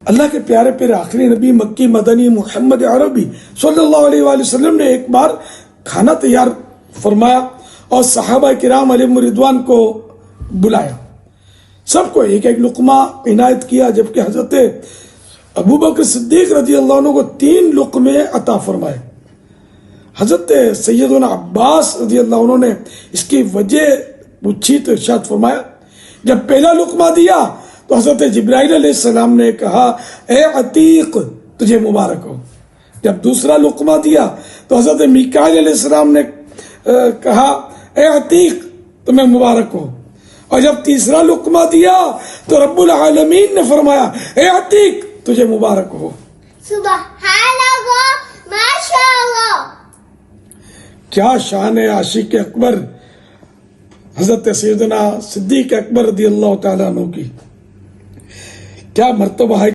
अल्लाह के प्यारे प्यारे आखिरी नबी मक्की मदनी मोहम्मद अरबी सल्लल्लाहु अलैहि वसल्लम ने एक बार खाना तैयार फरमाया और सहाबा किराम अलैहिम रिदवान को बुलाया। सबको एक एक लुकमा इनायत किया, जबकि हजरत अबू बकर सिद्दीक रजी अल्लाह अन्हु को 3 लुकमे अता फरमाए। हजरत सैयदना अब्बास रजी अल्लाह अन्हु ने इसकी वजह पूछी तो इरशाद फरमाया, जब पहला लुकमा दिया तो हजरत जिब्राइल अलैहिस्सलाम ने कहा, ए अतीक तुझे मुबारक हो। जब दूसरा लुकमा दिया तो हजरत मीकाईल अलैहिस्सलाम ने कहा, ए अतीक तुम्हें मुबारक हो। और जब तीसरा लुकमा दिया तो रब्बुल आलमीन ने फरमाया, ए अतीक तुझे मुबारक हो। सुबहानल्लाह, माशाअल्लाह। क्या शान है आशिक अकबर हजरत सैयदना सिद्दीक अकबर रज़ियल्लाहु ताला अन्हु की, क्या मर्तबा है।